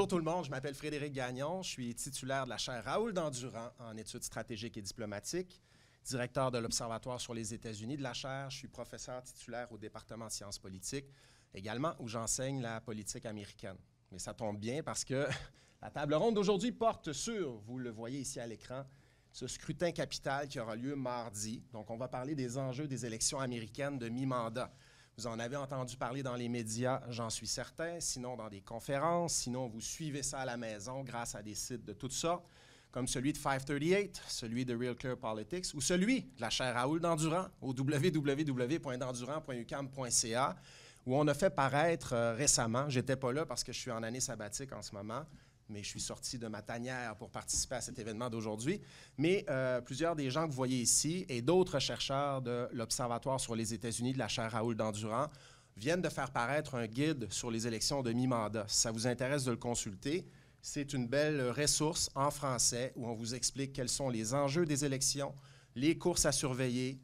Bonjour tout le monde, je m'appelle Frédéric Gagnon, je suis titulaire de la chaire Raoul Dandurand en études stratégiques et diplomatiques, directeur de l'Observatoire sur les États-Unis de la chaire, je suis professeur titulaire au département de sciences politiques, également où j'enseigne la politique américaine. Mais ça tombe bien parce que la table ronde d'aujourd'hui porte sur, vous le voyez ici à l'écran, ce scrutin capital qui aura lieu mardi. Donc on va parler des enjeux des élections américaines de mi-mandat. Vous en avez entendu parler dans les médias, j'en suis certain, sinon dans des conférences, sinon vous suivez ça à la maison grâce à des sites de toutes sortes, comme celui de 538, celui de Real Clear Politics ou celui de la chaire Raoul Dandurand au www.dandurand.uqam.ca où on a fait paraître récemment, j'étais pas là parce que je suis en année sabbatique en ce moment, mais je suis sorti de ma tanière pour participer à cet événement d'aujourd'hui. Mais plusieurs des gens que vous voyez ici et d'autres chercheurs de l'Observatoire sur les États-Unis de la chaire Raoul Dandurand viennent de faire paraître un guide sur les élections de mi-mandat. Si ça vous intéresse de le consulter, c'est une belle ressource en français où on vous explique quels sont les enjeux des élections, les courses à surveiller,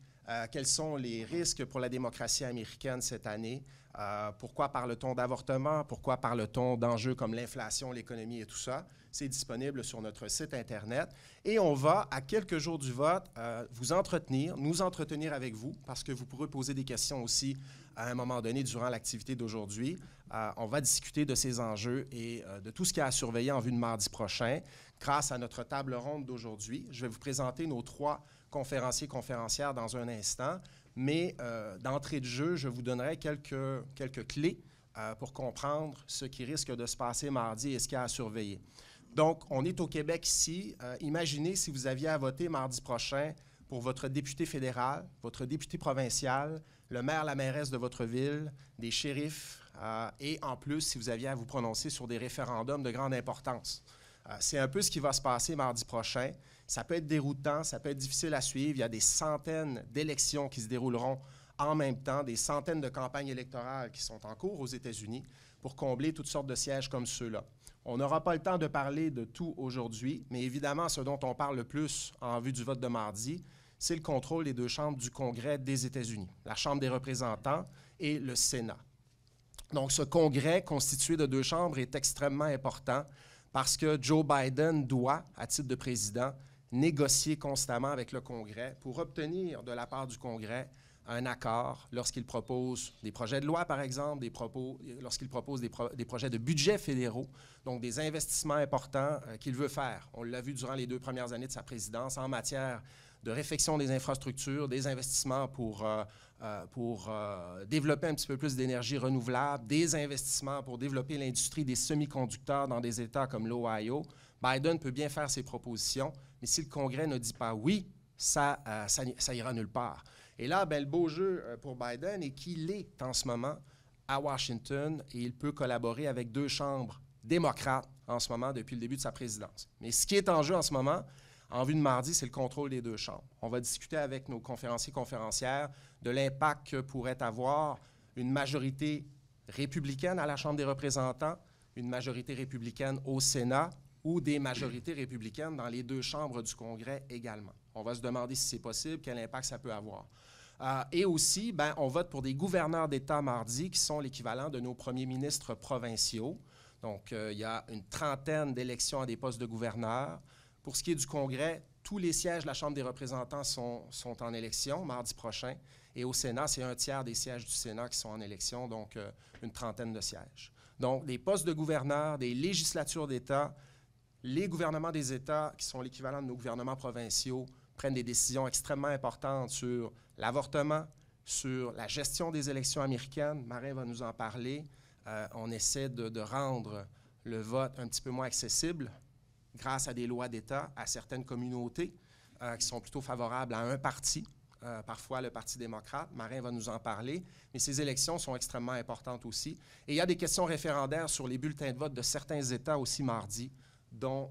quels sont les risques pour la démocratie américaine cette année, pourquoi parle-t-on d'avortement, pourquoi parle-t-on d'enjeux comme l'inflation, l'économie et tout ça. C'est disponible sur notre site Internet. Et on va, à quelques jours du vote, vous entretenir, nous entretenir avec vous, parce que vous pourrez poser des questions aussi à un moment donné durant l'activité d'aujourd'hui. On va discuter de ces enjeux et de tout ce qu'il y a à surveiller en vue de mardi prochain. Grâce à notre table ronde d'aujourd'hui, je vais vous présenter nos 3 conférenciers et conférencières dans un instant. Mais d'entrée de jeu, je vous donnerai quelques clés pour comprendre ce qui risque de se passer mardi et ce qu'il y a à surveiller. Donc, on est au Québec ici. Imaginez si vous aviez à voter mardi prochain pour votre député fédéral, votre député provincial, le maire, la mairesse de votre ville, des shérifs, et en plus, si vous aviez à vous prononcer sur des référendums de grande importance. C'est un peu ce qui va se passer mardi prochain. Ça peut être déroutant, ça peut être difficile à suivre. Il y a des centaines d'élections qui se dérouleront en même temps, des centaines de campagnes électorales qui sont en cours aux États-Unis pour combler toutes sortes de sièges comme ceux-là. On n'aura pas le temps de parler de tout aujourd'hui, mais évidemment, ce dont on parle le plus en vue du vote de mardi, c'est le contrôle des 2 chambres du Congrès des États-Unis, la Chambre des représentants et le Sénat. Donc, ce Congrès constitué de 2 chambres est extrêmement important parce que Joe Biden doit, à titre de président, négocier constamment avec le Congrès pour obtenir de la part du Congrès un accord lorsqu'il propose des projets de loi, par exemple, lorsqu'il propose des projets de budget fédéraux, donc des investissements importants qu'il veut faire. On l'a vu durant les 2 premières années de sa présidence en matière de réfection des infrastructures, des investissements pour développer un petit peu plus d'énergie renouvelable, des investissements pour développer l'industrie des semi-conducteurs dans des États comme l'Ohio. Biden peut bien faire ses propositions, mais si le Congrès ne dit pas oui, ça ira nulle part. Et là, le beau jeu pour Biden est qu'il est en ce moment à Washington et il peut collaborer avec 2 chambres démocrates en ce moment depuis le début de sa présidence. Mais ce qui est en jeu en ce moment, en vue de mardi, c'est le contrôle des 2 chambres. On va discuter avec nos conférenciers et conférencières de l'impact que pourrait avoir une majorité républicaine à la Chambre des représentants, une majorité républicaine au Sénat ou des majorités républicaines dans les 2 chambres du Congrès également. On va se demander si c'est possible, quel impact ça peut avoir. Et aussi, on vote pour des gouverneurs d'État mardi qui sont l'équivalent de nos premiers ministres provinciaux. Donc, il y a une trentaine d'élections à des postes de gouverneurs. Pour ce qui est du Congrès, tous les sièges de la Chambre des représentants sont en élection mardi prochain. Et au Sénat, c'est 1/3 des sièges du Sénat qui sont en élection, donc une trentaine de sièges. Donc, des postes de gouverneurs, des législatures d'État, les gouvernements des États, qui sont l'équivalent de nos gouvernements provinciaux, prennent des décisions extrêmement importantes sur l'avortement, sur la gestion des élections américaines. Marin va nous en parler. On essaie de rendre le vote un petit peu moins accessible grâce à des lois d'État à certaines communautés qui sont plutôt favorables à un parti, parfois le Parti démocrate. Marin va nous en parler. Mais ces élections sont extrêmement importantes aussi. Et il y a des questions référendaires sur les bulletins de vote de certains États aussi mardi, dont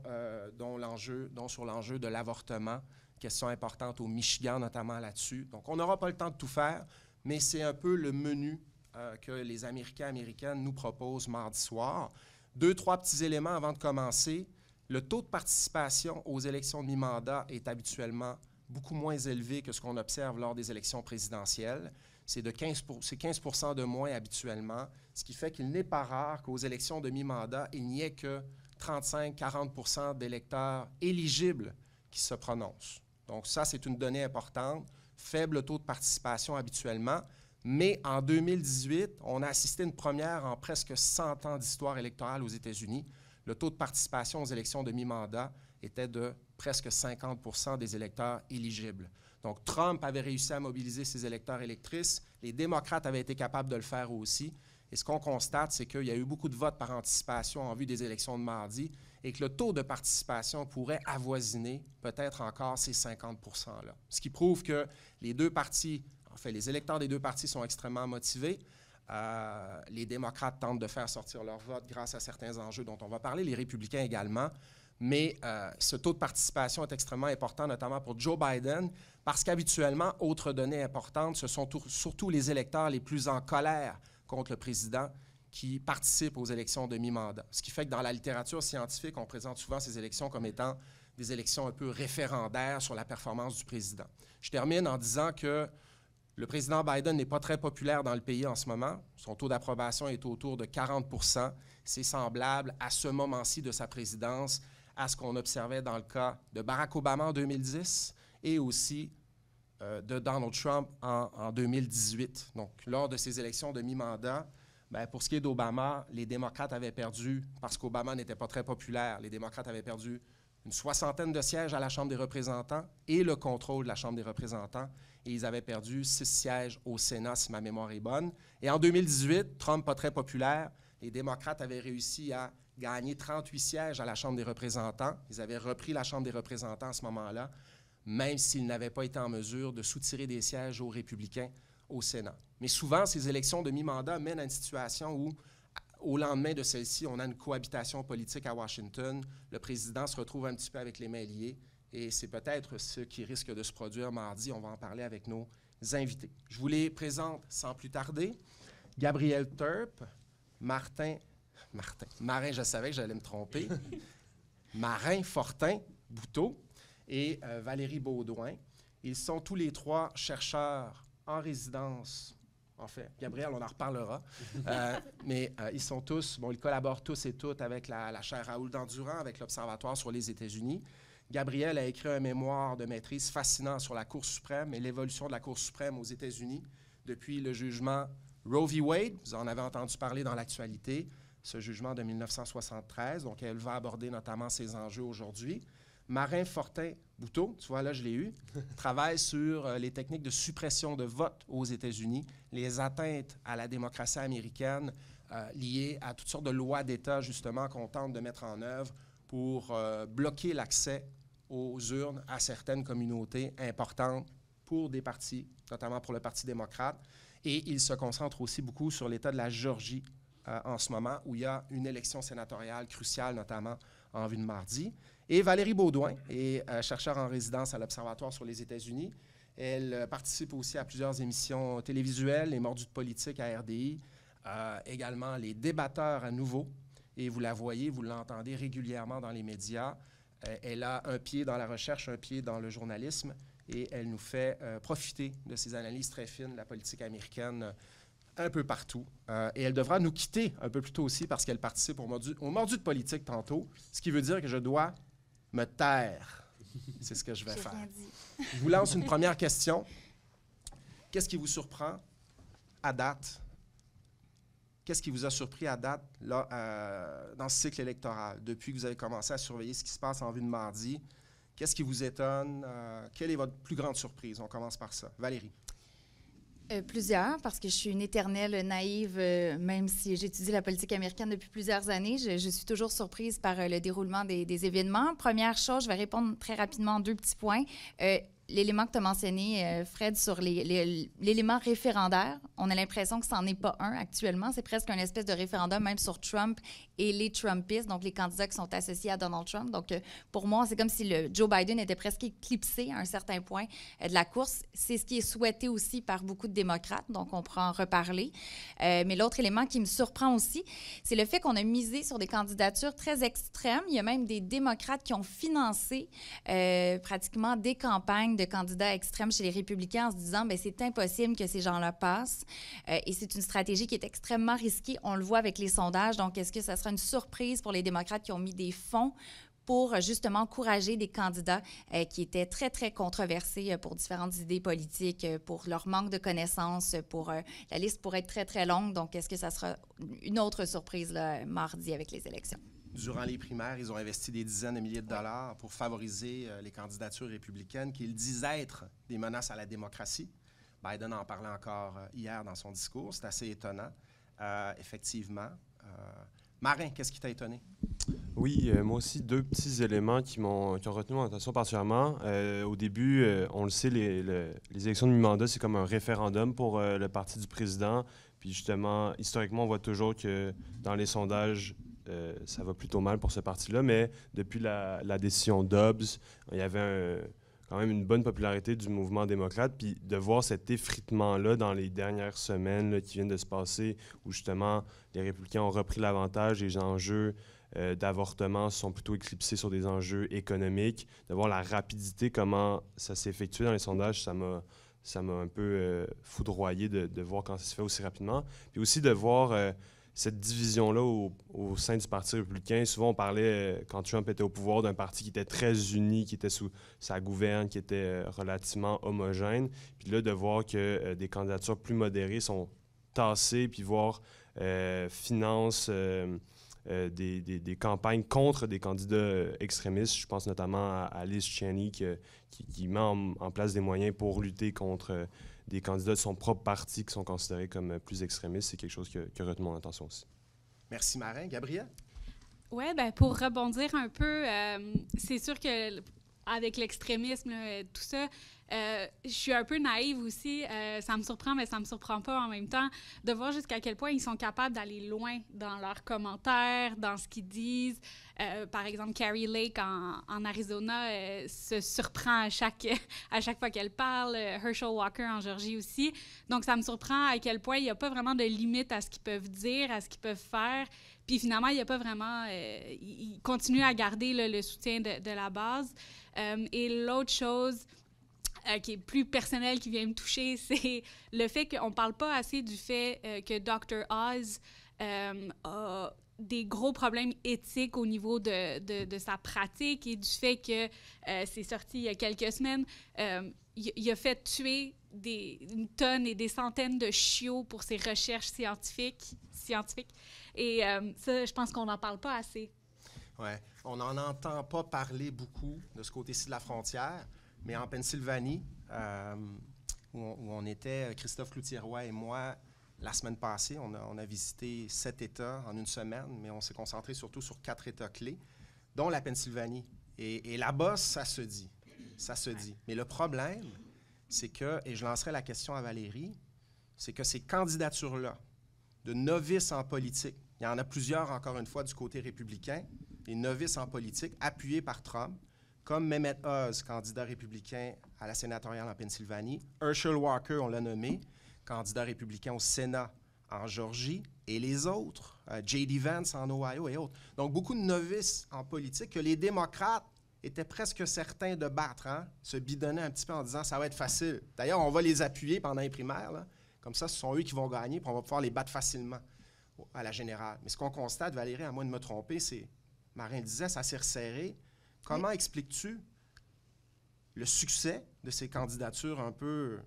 sur l'enjeu de l'avortement. Question importante au Michigan, notamment là-dessus. Donc, on n'aura pas le temps de tout faire, mais c'est un peu le menu que les Américains et Américaines nous proposent mardi soir. 2-3 petits éléments avant de commencer. Le taux de participation aux élections de mi-mandat est habituellement beaucoup moins élevé que ce qu'on observe lors des élections présidentielles. C'est 15 % de moins habituellement, ce qui fait qu'il n'est pas rare qu'aux élections de mi-mandat, il n'y ait que 35-40 d'électeurs éligibles qui se prononcent. Donc ça, c'est une donnée importante. Faible taux de participation habituellement, mais en 2018, on a assisté à une première en presque 100 ans d'histoire électorale aux États-Unis. Le taux de participation aux élections de mi-mandat était de presque 50 des électeurs éligibles. Donc, Trump avait réussi à mobiliser ses électeurs électrices. Les démocrates avaient été capables de le faire aussi. Et ce qu'on constate, c'est qu'il y a eu beaucoup de votes par anticipation en vue des élections de mardi et que le taux de participation pourrait avoisiner peut-être encore ces 50 %-là. Ce qui prouve que les deux partis, en fait, les électeurs des deux partis sont extrêmement motivés. Les démocrates tentent de faire sortir leur vote grâce à certains enjeux dont on va parler, les républicains également. Mais ce taux de participation est extrêmement important, notamment pour Joe Biden, parce qu'habituellement, autre donnée importante, ce sont surtout les électeurs les plus en colère contre le président qui participent aux élections de mi-mandat. Ce qui fait que dans la littérature scientifique, on présente souvent ces élections comme étant des élections un peu référendaires sur la performance du président. Je termine en disant que le président Biden n'est pas très populaire dans le pays en ce moment. Son taux d'approbation est autour de 40 %. C'est semblable à ce moment-ci de sa présidence à ce qu'on observait dans le cas de Barack Obama en 2010 et aussi de Donald Trump en 2018. Donc, lors de ces élections de mi-mandat, bien, pour ce qui est d'Obama, les démocrates avaient perdu, parce qu'Obama n'était pas très populaire, les démocrates avaient perdu une 60aine de sièges à la Chambre des représentants et le contrôle de la Chambre des représentants. Et ils avaient perdu 6 sièges au Sénat, si ma mémoire est bonne. Et en 2018, Trump, pas très populaire, les démocrates avaient réussi à gagner 38 sièges à la Chambre des représentants. Ils avaient repris la Chambre des représentants à ce moment-là, même s'ils n'avaient pas été en mesure de soutirer des sièges aux républicains au Sénat. Mais souvent, ces élections de mi-mandat mènent à une situation où, au lendemain de celle-ci, on a une cohabitation politique à Washington. Le président se retrouve un petit peu avec les mains liées et c'est peut-être ce qui risque de se produire mardi. On va en parler avec nos invités. Je vous les présente sans plus tarder. Gabriel Turp, Marin, je savais que j'allais me tromper, Marin Fortin-Bouteau et Valérie Beaudoin. Ils sont tous les trois chercheurs en résidence. En fait, Gabriel, on en reparlera. Mais ils sont tous, ils collaborent tous et toutes avec la chaire Raoul Dandurand, avec l'Observatoire sur les États-Unis. Gabriel a écrit un mémoire de maîtrise fascinant sur la Cour suprême et l'évolution de la Cour suprême aux États-Unis depuis le jugement Roe v. Wade. Vous en avez entendu parler dans l'actualité, ce jugement de 1973. Donc, elle va aborder notamment ces enjeux aujourd'hui. Marin Fortin-Bouteau, tu vois, là, je l'ai eu, travaille sur les techniques de suppression de vote aux États-Unis, les atteintes à la démocratie américaine liées à toutes sortes de lois d'État, justement, qu'on tente de mettre en œuvre pour bloquer l'accès aux urnes à certaines communautés importantes pour des partis, notamment pour le Parti démocrate. Et il se concentre aussi beaucoup sur l'État de la Géorgie en ce moment, où il y a une élection sénatoriale cruciale, notamment en vue de mardi. Et Valérie Beaudoin est chercheure en résidence à l'Observatoire sur les États-Unis. Elle participe aussi à plusieurs émissions télévisuelles, les Mordus de politique à RDI, également les débatteurs à Nouveau. Et vous la voyez, vous l'entendez régulièrement dans les médias. Elle a un pied dans la recherche, un pied dans le journalisme, et elle nous fait profiter de ses analyses très fines de la politique américaine un peu partout. Et elle devra nous quitter un peu plus tôt aussi parce qu'elle participe au Mordus de politique tantôt, ce qui veut dire que je dois me taire. C'est ce que je vais faire. Je vous lance une première question. Qu'est-ce qui vous surprend à date? Qu'est-ce qui vous a surpris à date là, dans ce cycle électoral, depuis que vous avez commencé à surveiller ce qui se passe en vue de mardi? Qu'est-ce qui vous étonne? Quelle est votre plus grande surprise? On commence par ça. Valérie. Plusieurs, parce que je suis une éternelle naïve, même si j'étudie la politique américaine depuis plusieurs années. Je suis toujours surprise par le déroulement des événements. Première chose, je vais répondre très rapidement en 2 petits points. L'élément que tu as mentionné, Fred, sur l'élément référendaire, on a l'impression que ce n'en est pas un actuellement. C'est presque une espèce de référendum, même sur Trump et les Trumpistes, donc les candidats qui sont associés à Donald Trump. Donc, pour moi, c'est comme si Joe Biden était presque éclipsé à un certain point de la course. C'est ce qui est souhaité aussi par beaucoup de démocrates, donc on pourra en reparler. Mais l'autre élément qui me surprend aussi, c'est le fait qu'on a misé sur des candidatures très extrêmes. Il y a même des démocrates qui ont financé pratiquement des campagnes de candidats extrêmes chez les républicains en se disant bien, c'est impossible que ces gens-là passent. Et c'est une stratégie qui est extrêmement risquée. On le voit avec les sondages. Donc, est-ce que ça sera une surprise pour les démocrates qui ont mis des fonds pour justement encourager des candidats qui étaient très, très controversés pour différentes idées politiques, pour leur manque de connaissances, la liste pourrait être très, très longue. Donc, est-ce que ça sera une autre surprise là, mardi avec les élections? Durant les primaires, ils ont investi des dizaines de milliers de dollars pour favoriser les candidatures républicaines qu'ils disent être des menaces à la démocratie. Biden en parlait encore hier dans son discours. C'est assez étonnant, effectivement. Marin, qu'est-ce qui t'a étonné? Oui, moi aussi, deux petits éléments qui ont retenu mon attention particulièrement. Au début, on le sait, les élections de mi-mandat, c'est comme un référendum pour le parti du président. Puis justement, historiquement, on voit toujours que dans les sondages, ça va plutôt mal pour ce parti-là. Mais depuis la décision Dobbs, il y avait quand même une bonne popularité du mouvement démocrate. Puis de voir cet effritement-là dans les dernières semaines là, qui viennent de se passer, où justement les républicains ont repris l'avantage, les enjeux d'avortement sont plutôt éclipsés sur des enjeux économiques. De voir la rapidité, comment ça s'est effectué dans les sondages, ça m'a un peu foudroyé de voir quand ça se fait aussi rapidement. Puis aussi de voir cette division-là au sein du Parti républicain. Souvent, on parlait, quand Trump était au pouvoir, d'un parti qui était très uni, qui était sous sa gouverne, qui était relativement homogène. Puis là, de voir que des candidatures plus modérées sont tassées, puis voir finance des campagnes contre des candidats extrémistes. Je pense notamment à Liz Cheney qui met en place des moyens pour lutter contre des candidats de son propre parti qui sont considérés comme plus extrémistes. C'est quelque chose qui a retenu mon attention aussi. Merci, Marin. Gabrielle? Oui, bien, pour rebondir un peu, c'est sûr que avec l'extrémisme, tout ça, je suis un peu naïve aussi. Ça me surprend, mais ça me surprend pas en même temps, de voir jusqu'à quel point ils sont capables d'aller loin dans leurs commentaires, dans ce qu'ils disent. Par exemple, Carrie Lake en Arizona se surprend à chaque fois qu'elle parle. Herschel Walker en Géorgie aussi. Donc, ça me surprend à quel point il n'y a pas vraiment de limite à ce qu'ils peuvent dire, à ce qu'ils peuvent faire. Puis finalement, il n'y a pas vraiment... ils continuent à garder le soutien de la base. Et l'autre chose qui est plus personnelle, qui vient me toucher, c'est le fait qu'on ne parle pas assez du fait que Dr. Oz a des gros problèmes éthiques au niveau de sa pratique et du fait que, c'est sorti il y a quelques semaines, il a fait tuer une tonne et des centaines de chiots pour ses recherches scientifiques. Et ça, je pense qu'on n'en parle pas assez. Oui, on n'en entend pas parler beaucoup de ce côté-ci de la frontière, mais en Pennsylvanie, où on était, Christophe Cloutier-Roy et moi, la semaine passée, on a visité 7 États en une semaine, mais on s'est concentré surtout sur 4 États clés, dont la Pennsylvanie. Et là-bas, ça se dit. Ça se dit. Mais le problème, c'est que, et je lancerai la question à Valérie, c'est que ces candidatures-là, de novices en politique, il y en a plusieurs, encore une fois, du côté républicain, des novices en politique, appuyés par Trump, comme Mehmet Oz, candidat républicain à la sénatoriale en Pennsylvanie, Herschel Walker, on l'a nommé, candidat républicain au Sénat en Géorgie, et les autres, J.D. Vance en Ohio et autres. Donc, beaucoup de novices en politique que les démocrates étaient presque certains de battre, se bidonnaient un petit peu en disant « ça va être facile ». D'ailleurs, on va les appuyer pendant les primaires, là. Comme ça, ce sont eux qui vont gagner, puis on va pouvoir les battre facilement à la générale. Mais ce qu'on constate, Valérie, à moins de me tromper, c'est, Marin le disait, ça s'est resserré. Comment expliques-tu le succès de ces candidatures un peu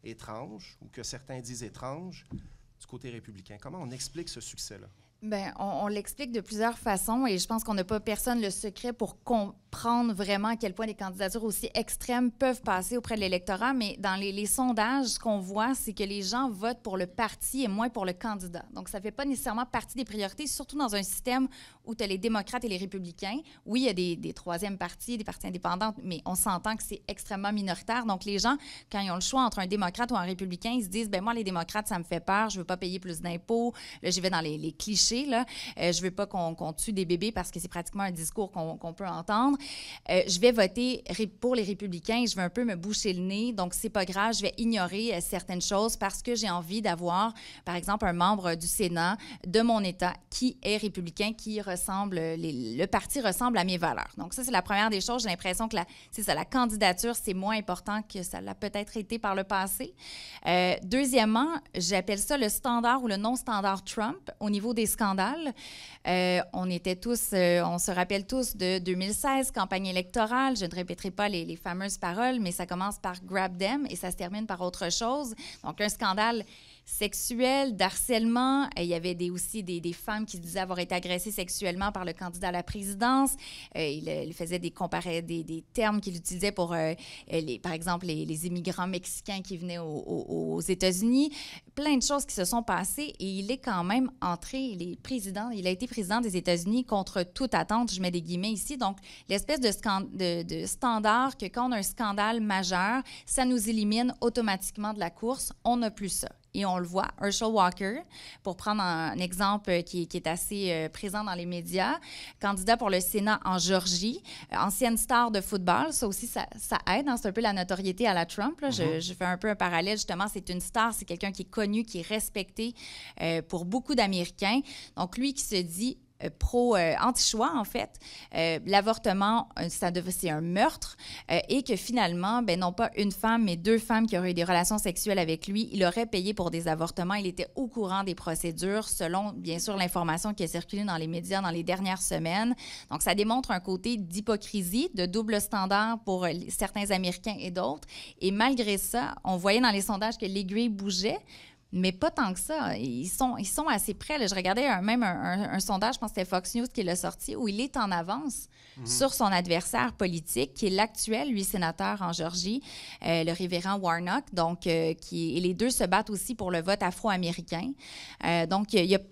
étranges, ou que certains disent étranges, du côté républicain? Comment on explique ce succès-là? Bien, on l'explique de plusieurs façons et je pense qu'on n'a pas personne le secret pour comprendre vraiment à quel point des candidatures aussi extrêmes peuvent passer auprès de l'électorat, mais dans les sondages, ce qu'on voit, c'est que les gens votent pour le parti et moins pour le candidat. Donc, ça ne fait pas nécessairement partie des priorités, surtout dans un système où tu as les démocrates et les républicains. Oui, il y a des troisièmes partis, des partis indépendants, mais on s'entend que c'est extrêmement minoritaire. Donc, les gens, quand ils ont le choix entre un démocrate ou un républicain, ils se disent, bien, moi, les démocrates, ça me fait peur, je ne veux pas payer plus d'impôts. Là, j'y vais dans les clichés boucher, là. Je veux pas qu'on tue des bébés parce que c'est pratiquement un discours qu'on peut entendre. Je vais voter pour les républicains et je veux un peu me boucher le nez. Donc, c'est pas grave, je vais ignorer certaines choses parce que j'ai envie d'avoir, par exemple, un membre du Sénat de mon État qui est républicain, qui ressemble, le parti ressemble à mes valeurs. Donc, ça, c'est la première des choses. J'ai l'impression que la candidature, c'est moins important que ça l'a peut-être été par le passé. Deuxièmement, j'appelle ça le standard ou le non-standard Trump au niveau des scandales. On se rappelle tous de 2016, campagne électorale. Je ne répéterai pas les fameuses paroles, mais ça commence par « grab them » et ça se termine par autre chose. Donc, un scandale sexuel, d'harcèlement. Il y avait aussi des femmes qui disaient avoir été agressées sexuellement par le candidat à la présidence. Il faisait des termes qu'il utilisait pour, par exemple, les immigrants mexicains qui venaient aux États-Unis. Plein de choses qui se sont passées et il est quand même il a été président des États-Unis contre toute attente, je mets des guillemets ici. Donc, l'espèce de standard que quand on a un scandale majeur, ça nous élimine automatiquement de la course. On n'a plus ça. Et on le voit, Herschel Walker, pour prendre un exemple qui est assez présent dans les médias, candidat pour le Sénat en Georgie, ancienne star de football. Ça aussi, ça aide. Hein? C'est un peu la notoriété à la Trump. Là. Je fais un peu un parallèle. Justement, c'est une star, c'est quelqu'un qui est connu, qui est respecté pour beaucoup d'Américains. Donc, lui qui se dit anti-choix, en fait. L'avortement, c'est un meurtre et que finalement, non pas une femme, mais 2 femmes qui auraient eu des relations sexuelles avec lui, il aurait payé pour des avortements. Il était au courant des procédures, selon, bien sûr, l'information qui a circulé dans les médias dans les dernières semaines. Donc, ça démontre un côté d'hypocrisie, de double standard pour certains Américains et d'autres. Et malgré ça, on voyait dans les sondages que l'aiguille bougeait, mais pas tant que ça. Ils sont assez près. Là. Je regardais même un sondage, je pense que c'était Fox News qui l'a sorti, où il est en avance sur son adversaire politique, qui est l'actuel, lui, sénateur en Georgie, le révérend Warnock. Donc, et les deux se battent aussi pour le vote afro-américain. Donc,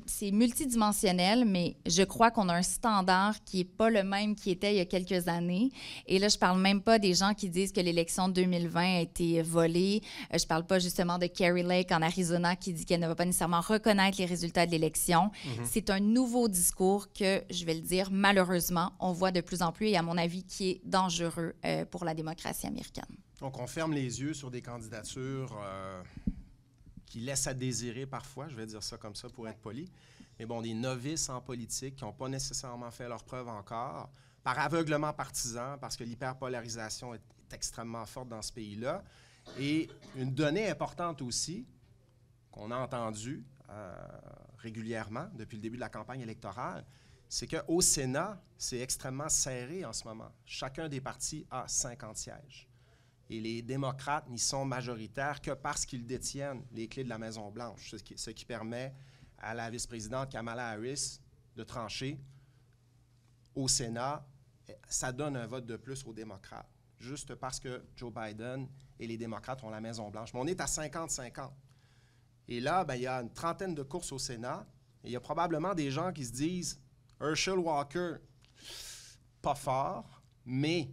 c'est multidimensionnel, mais je crois qu'on a un standard qui n'est pas le même qui était il y a quelques années. Et là, je ne parle même pas des gens qui disent que l'élection de 2020 a été volée. Je ne parle pas justement de Carrie Lake en Arizona qui dit qu'elle ne va pas nécessairement reconnaître les résultats de l'élection. C'est un nouveau discours que, je vais le dire, malheureusement, on voit de plus en plus et à mon avis, qui est dangereux pour la démocratie américaine. Donc, on ferme les yeux sur des candidatures qui laissent à désirer parfois, je vais dire ça comme ça pour être poli. Mais bon, des novices en politique qui n'ont pas nécessairement fait leur preuve encore, par aveuglement partisan, parce que l'hyperpolarisation est extrêmement forte dans ce pays-là. Et une donnée importante aussi, qu'on a entendue régulièrement depuis le début de la campagne électorale, c'est qu'au Sénat, c'est extrêmement serré en ce moment. Chacun des partis a 50 sièges. Et les démocrates n'y sont majoritaires que parce qu'ils détiennent les clés de la Maison-Blanche, ce qui permet à la vice-présidente Kamala Harris de trancher au Sénat. Ça donne un vote de plus aux démocrates, juste parce que Joe Biden et les démocrates ont la Maison-Blanche. Mais on est à 50-50. Et là, il y a une trentaine de courses au Sénat. Et il y a probablement des gens qui se disent « Herschel Walker, pas fort, mais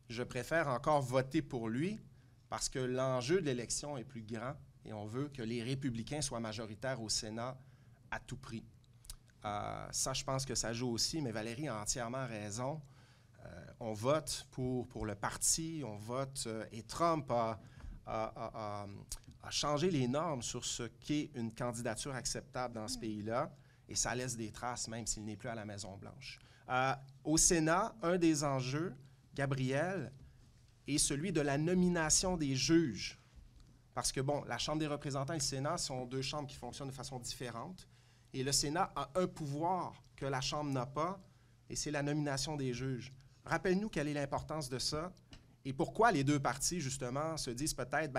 je préfère encore voter pour lui parce que l'enjeu de l'élection est plus grand et on veut que les républicains soient majoritaires au Sénat à tout prix. » Ça, je pense que ça joue aussi, mais Valérie a entièrement raison. On vote pour le parti, on vote... et Trump a changé les normes sur ce qu'est une candidature acceptable dans ce pays-là, et ça laisse des traces, même s'il n'est plus à la Maison-Blanche. Au Sénat, un des enjeux, Gabriel, est celui de la nomination des juges. Parce que, bon, la Chambre des représentants et le Sénat sont 2 chambres qui fonctionnent de façon différente, et le Sénat a un pouvoir que la Chambre n'a pas, et c'est la nomination des juges. Rappelle-nous quelle est l'importance de ça, et pourquoi les 2 partis, justement, se disent peut-être,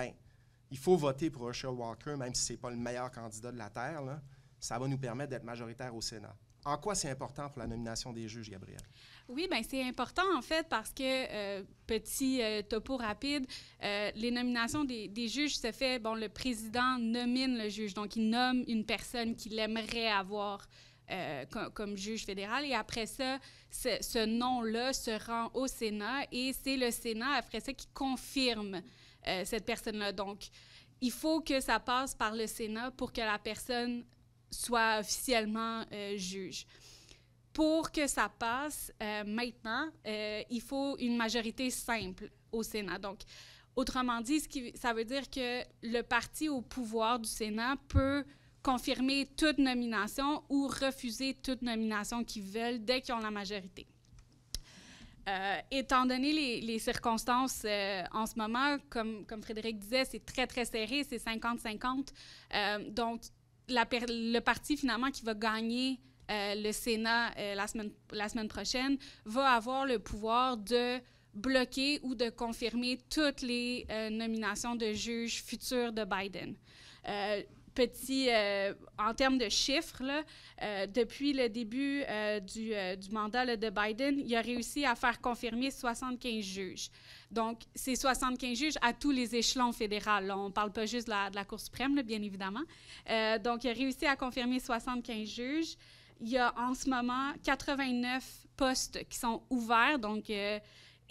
il faut voter pour Herschel Walker, même si ce n'est pas le meilleur candidat de la Terre, là. Ça va nous permettre d'être majoritaire au Sénat. En quoi c'est important pour la nomination des juges, Gabrielle? Oui, bien, c'est important, en fait, parce que, petit topo rapide, les nominations des juges se fait, le président nomine le juge, donc il nomme une personne qu'il aimerait avoir comme juge fédéral, et après ça, ce nom-là se rend au Sénat, et c'est le Sénat, après ça, qui confirme cette personne-là. Donc, il faut que ça passe par le Sénat pour que la personne soit officiellement juge. Pour que ça passe, maintenant, il faut une majorité simple au Sénat. Donc, autrement dit, ça veut dire que le parti au pouvoir du Sénat peut confirmer toute nomination ou refuser toute nomination qu'ils veulent dès qu'ils ont la majorité. Étant donné les circonstances en ce moment, comme Frédéric disait, c'est très, très serré, c'est 50-50. Donc, le parti, finalement, qui va gagner le Sénat la semaine prochaine, va avoir le pouvoir de bloquer ou de confirmer toutes les nominations de juges futurs de Biden. En termes de chiffres, là, depuis le début du mandat là, de Biden, il a réussi à faire confirmer 75 juges. Donc, c'est 75 juges à tous les échelons fédéraux. Là, on ne parle pas juste de la Cour suprême, là, bien évidemment. Donc, il a réussi à confirmer 75 juges. Il y a en ce moment 89 postes qui sont ouverts, donc,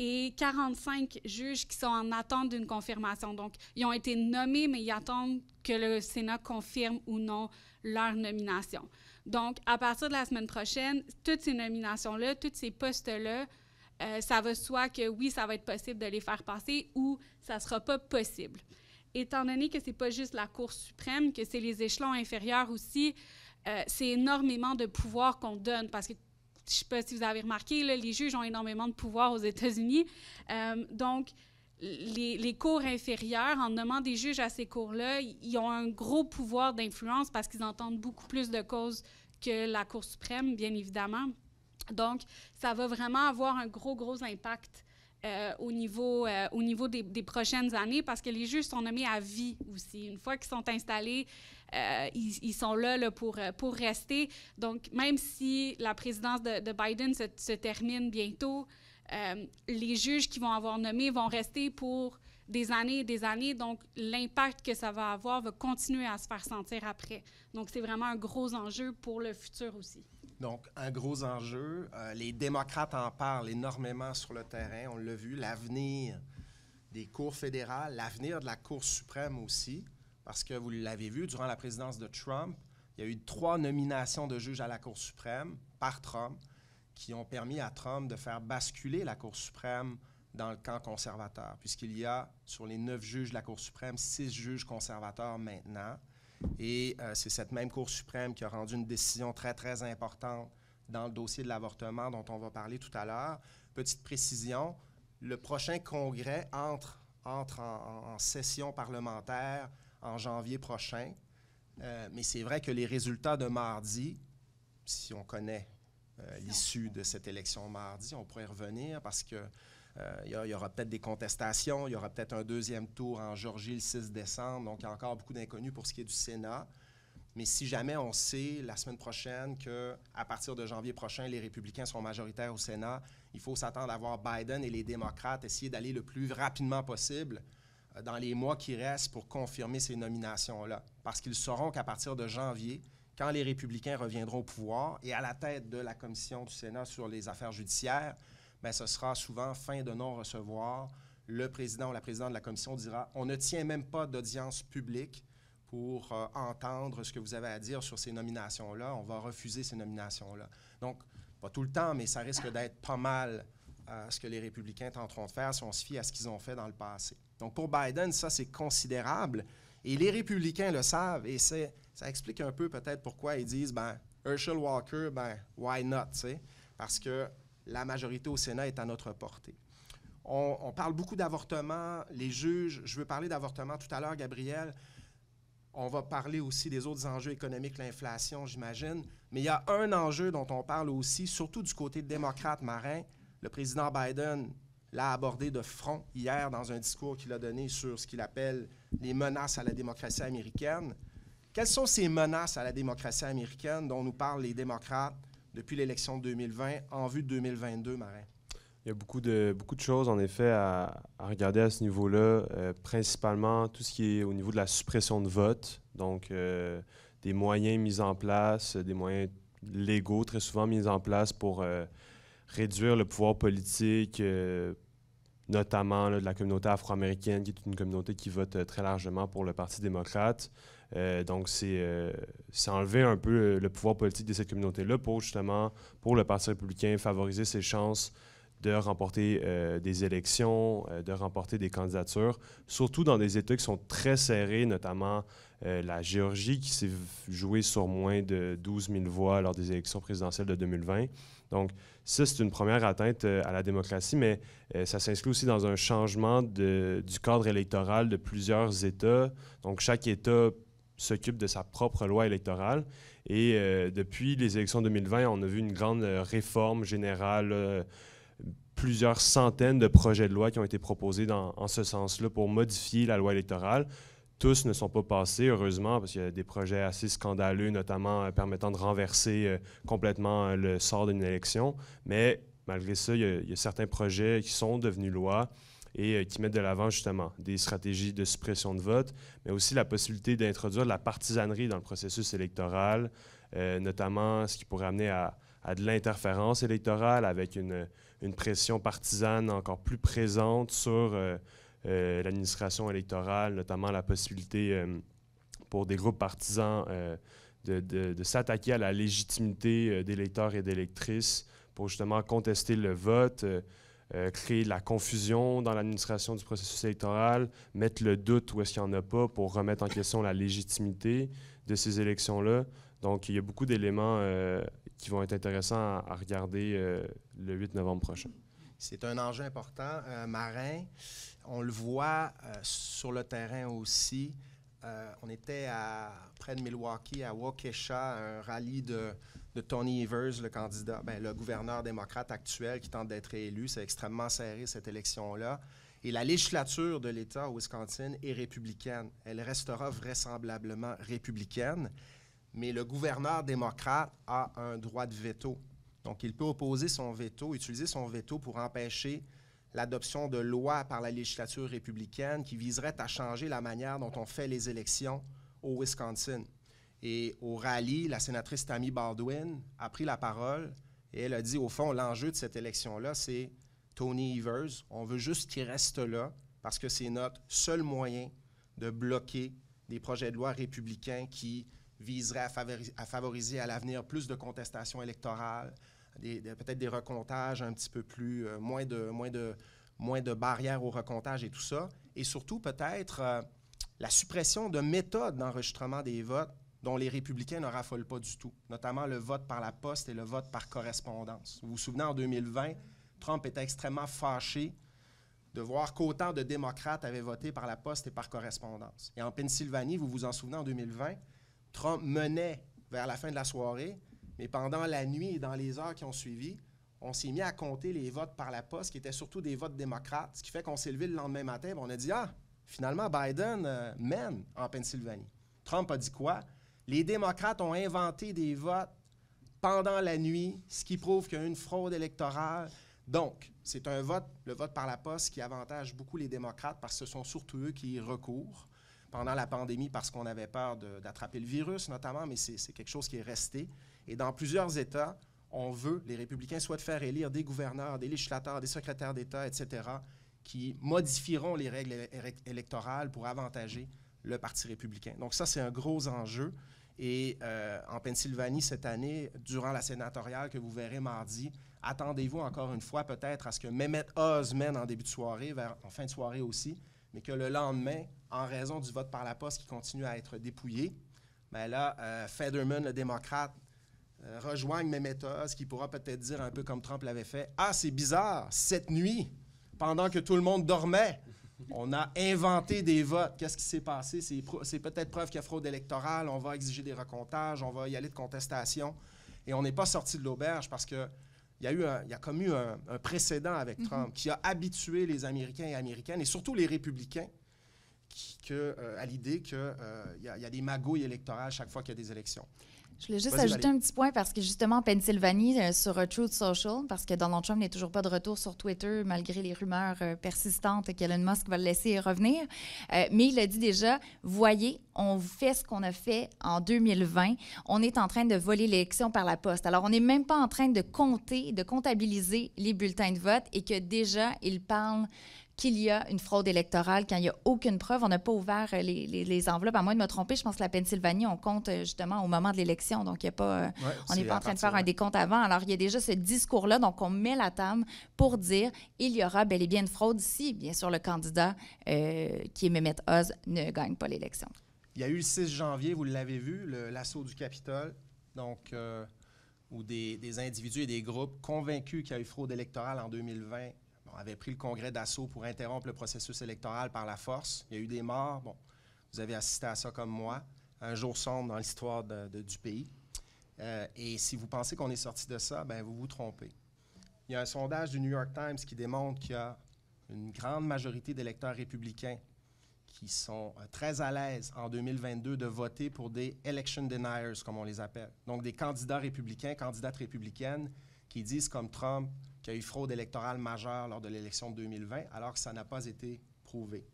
et 45 juges qui sont en attente d'une confirmation. Donc, ils ont été nommés, mais ils attendent que le Sénat confirme ou non leur nomination. Donc, à partir de la semaine prochaine, toutes ces nominations-là, tous ces postes-là, ça va soit que oui, ça va être possible de les faire passer ou ça ne sera pas possible. Étant donné que ce n'est pas juste la Cour suprême, que c'est les échelons inférieurs aussi, c'est énormément de pouvoir qu'on donne parce que je ne sais pas si vous avez remarqué, là, les juges ont énormément de pouvoir aux États-Unis. Donc, les cours inférieures, en nommant des juges à ces cours-là, ils ont un gros pouvoir d'influence parce qu'ils entendent beaucoup plus de causes que la Cour suprême, bien évidemment. Donc, ça va vraiment avoir un gros impact au niveau des prochaines années parce que les juges sont nommés à vie aussi. Une fois qu'ils sont installés, ils sont là pour rester. Donc, même si la présidence de Biden se termine bientôt, les juges qui vont avoir nommés vont rester pour des années et des années. Donc, l'impact que ça va avoir va continuer à se faire sentir après. Donc, c'est vraiment un gros enjeu pour le futur aussi. Donc, un gros enjeu. Les démocrates en parlent énormément sur le terrain. On l'a vu, l'avenir des cours fédérales, l'avenir de la Cour suprême aussi, parce que vous l'avez vu, durant la présidence de Trump, il y a eu 3 nominations de juges à la Cour suprême par Trump qui ont permis à Trump de faire basculer la Cour suprême dans le camp conservateur, puisqu'il y a, sur les 9 juges de la Cour suprême, 6 juges conservateurs maintenant. Et c'est cette même Cour suprême qui a rendu une décision très, très importante dans le dossier de l'avortement dont on va parler tout à l'heure. Petite précision, le prochain congrès entre en session parlementaire en janvier prochain. Mais c'est vrai que les résultats de mardi, si on connaît l'issue de cette élection mardi, on pourrait revenir parce que il y aura peut-être des contestations, il y aura peut-être un deuxième tour en Géorgie le 6 décembre, donc il y a encore beaucoup d'inconnus pour ce qui est du Sénat. Mais si jamais on sait la semaine prochaine qu'à partir de janvier prochain, les républicains sont majoritaires au Sénat, il faut s'attendre à voir Biden et les démocrates essayer d'aller le plus rapidement possible dans les mois qui restent pour confirmer ces nominations-là. Parce qu'ils sauront qu'à partir de janvier, quand les républicains reviendront au pouvoir et à la tête de la commission du Sénat sur les affaires judiciaires, bien, ce sera souvent fin de non-recevoir. Le président ou la présidente de la commission dira « On ne tient même pas d'audience publique pour entendre ce que vous avez à dire sur ces nominations-là. On va refuser ces nominations-là. » Donc, pas tout le temps, mais ça risque d'être pas mal ce que les républicains tenteront de faire si on se fie à ce qu'ils ont fait dans le passé. Donc, pour Biden, ça, c'est considérable. Et les républicains le savent, et ça explique un peu peut-être pourquoi ils disent « ben Herschel Walker, ben why not? » Parce que la majorité au Sénat est à notre portée. On parle beaucoup d'avortement. Les juges, je veux parler d'avortement tout à l'heure, Gabriel. On va parler aussi des autres enjeux économiques, l'inflation, j'imagine. Mais il y a un enjeu dont on parle aussi, surtout du côté démocrate marin. Le président Biden l'a abordé de front hier dans un discours qu'il a donné sur ce qu'il appelle les menaces à la démocratie américaine. Quelles sont ces menaces à la démocratie américaine dont nous parlent les démocrates depuis l'élection de 2020 en vue de 2022, Marin? Il y a beaucoup de choses, en effet, à regarder à ce niveau-là, principalement tout ce qui est au niveau de la suppression de vote, donc des moyens mis en place, des moyens légaux très souvent mis en place pour réduire le pouvoir politique, notamment là, de la communauté afro-américaine, qui est une communauté qui vote très largement pour le Parti démocrate. Donc, c'est enlever un peu le pouvoir politique de cette communauté-là pour justement, pour le Parti républicain, favoriser ses chances de remporter des élections, de remporter des candidatures, surtout dans des États qui sont très serrés, notamment la Géorgie, qui s'est jouée sur moins de 12 000 voix lors des élections présidentielles de 2020. Donc, ça, c'est une première atteinte à la démocratie, mais ça s'inscrit aussi dans un changement du cadre électoral de plusieurs États. Donc, chaque État s'occupe de sa propre loi électorale. Et depuis les élections 2020, on a vu une grande réforme générale, plusieurs centaines de projets de loi qui ont été proposés en ce sens-là pour modifier la loi électorale. Tous ne sont pas passés, heureusement, parce qu'il y a des projets assez scandaleux, notamment permettant de renverser complètement le sort d'une élection. Mais malgré ça, il y a certains projets qui sont devenus loi et qui mettent de l'avant justement des stratégies de suppression de vote, mais aussi la possibilité d'introduire de la partisanerie dans le processus électoral, notamment ce qui pourrait amener à de l'interférence électorale avec une pression partisane encore plus présente sur l'administration électorale, notamment la possibilité pour des groupes partisans de s'attaquer à la légitimité d'électeurs et d'électrices pour justement contester le vote, créer de la confusion dans l'administration du processus électoral, mettre le doute où est-ce qu'il n'y en a pas pour remettre en question la légitimité de ces élections-là. Donc, il y a beaucoup d'éléments qui vont être intéressants à regarder le 8 novembre prochain. C'est un enjeu important. Marin, on le voit sur le terrain aussi. On était près de Milwaukee, à Waukesha, un rallye de Tony Evers, le candidat, le gouverneur démocrate actuel qui tente d'être élu. C'est extrêmement serré, cette élection-là. Et la législature de l'État, au Wisconsin, est républicaine. Elle restera vraisemblablement républicaine, mais le gouverneur démocrate a un droit de veto. Donc, il peut opposer son veto, utiliser son veto pour empêcher l'adoption de lois par la législature républicaine qui viseraient à changer la manière dont on fait les élections au Wisconsin. Et au rallye, la sénatrice Tammy Baldwin a pris la parole et elle a dit, au fond, l'enjeu de cette élection-là, c'est Tony Evers. On veut juste qu'il reste là parce que c'est notre seul moyen de bloquer des projets de loi républicains qui viseraient à favoriser à l'avenir plus de contestations électorales, peut-être des recomptages un petit peu plus, moins de barrières au recomptage et tout ça. Et surtout, peut-être, la suppression de méthodes d'enregistrement des votes dont les républicains ne raffolent pas du tout, notamment le vote par la poste et le vote par correspondance. Vous vous souvenez, en 2020, Trump était extrêmement fâché de voir qu'autant de démocrates avaient voté par la poste et par correspondance. Et en Pennsylvanie, vous vous en souvenez, en 2020, Trump menait vers la fin de la soirée, mais pendant la nuit et dans les heures qui ont suivi, on s'est mis à compter les votes par la poste, qui étaient surtout des votes démocrates, ce qui fait qu'on s'est levé le lendemain matin et on a dit « Ah, finalement, Biden mène en Pennsylvanie. » Trump a dit quoi? Les démocrates ont inventé des votes pendant la nuit, ce qui prouve qu'il y a une fraude électorale. Donc, c'est le vote par la poste, qui avantage beaucoup les démocrates parce que ce sont surtout eux qui y recourent pendant la pandémie parce qu'on avait peur d'attraper le virus notamment, mais c'est quelque chose qui est resté. Et dans plusieurs États, les républicains souhaitent faire élire des gouverneurs, des législateurs, des secrétaires d'État, etc., qui modifieront les règles électorales pour avantager le Parti républicain. Donc ça, c'est un gros enjeu. Et en Pennsylvanie, cette année, durant la sénatoriale que vous verrez mardi, attendez-vous encore une fois peut-être à ce que Mehmet Oz mène en début de soirée, en fin de soirée aussi, mais que le lendemain, en raison du vote par la poste qui continue à être dépouillé, Fetterman, le démocrate, rejoigne Mehmet Oz, qui pourra peut-être dire un peu comme Trump l'avait fait, « Ah, c'est bizarre, cette nuit, pendant que tout le monde dormait, on a inventé des votes. Qu'est-ce qui s'est passé? C'est peut-être preuve qu'il y a fraude électorale. On va exiger des recomptages. On va y aller de contestation. » Et on n'est pas sorti de l'auberge parce qu'il y a eu un précédent avec Trump qui a habitué les Américains et Américaines, et surtout les républicains, à l'idée qu'il y a des magouilles électorales chaque fois qu'il y a des élections. Je voulais juste ajouter un petit point parce que justement, en Pennsylvanie, sur Truth Social, parce que Donald Trump n'est toujours pas de retour sur Twitter malgré les rumeurs persistantes qu'Elon Musk va le laisser revenir. Mais il a dit déjà, voyez, on fait ce qu'on a fait en 2020. On est en train de voler l'élection par la poste. Alors, on n'est même pas en train de comptabiliser les bulletins de vote et que déjà, il parle qu'il y a une fraude électorale quand il n'y a aucune preuve. On n'a pas ouvert les enveloppes. À moins de me tromper, je pense que la Pennsylvanie, on compte justement au moment de l'élection. Donc, il y a pas, on n'est pas en train de faire un décompte avant. Alors, il y a déjà ce discours-là. Donc, on met la table pour dire il y aura bel et bien une fraude si, bien sûr, le candidat qui est Mehmet Oz ne gagne pas l'élection. Il y a eu le 6 janvier, vous l'avez vu, l'assaut du Capitole, donc, où des individus et des groupes convaincus qu'il y a eu fraude électorale en 2020 avaient pris le congrès d'assaut pour interrompre le processus électoral par la force. Il y a eu des morts. Bon, vous avez assisté à ça comme moi. Un jour sombre dans l'histoire du pays. Et si vous pensez qu'on est sorti de ça, bien, vous vous trompez. Il y a un sondage du New York Times qui démontre qu'il y a une grande majorité d'électeurs républicains qui sont très à l'aise en 2022 de voter pour des election deniers, comme on les appelle. Donc, des candidats républicains, candidates républicaines qui disent, comme Trump, qu'il y a eu fraude électorale majeure lors de l'élection de 2020, alors que ça n'a pas été prouvé.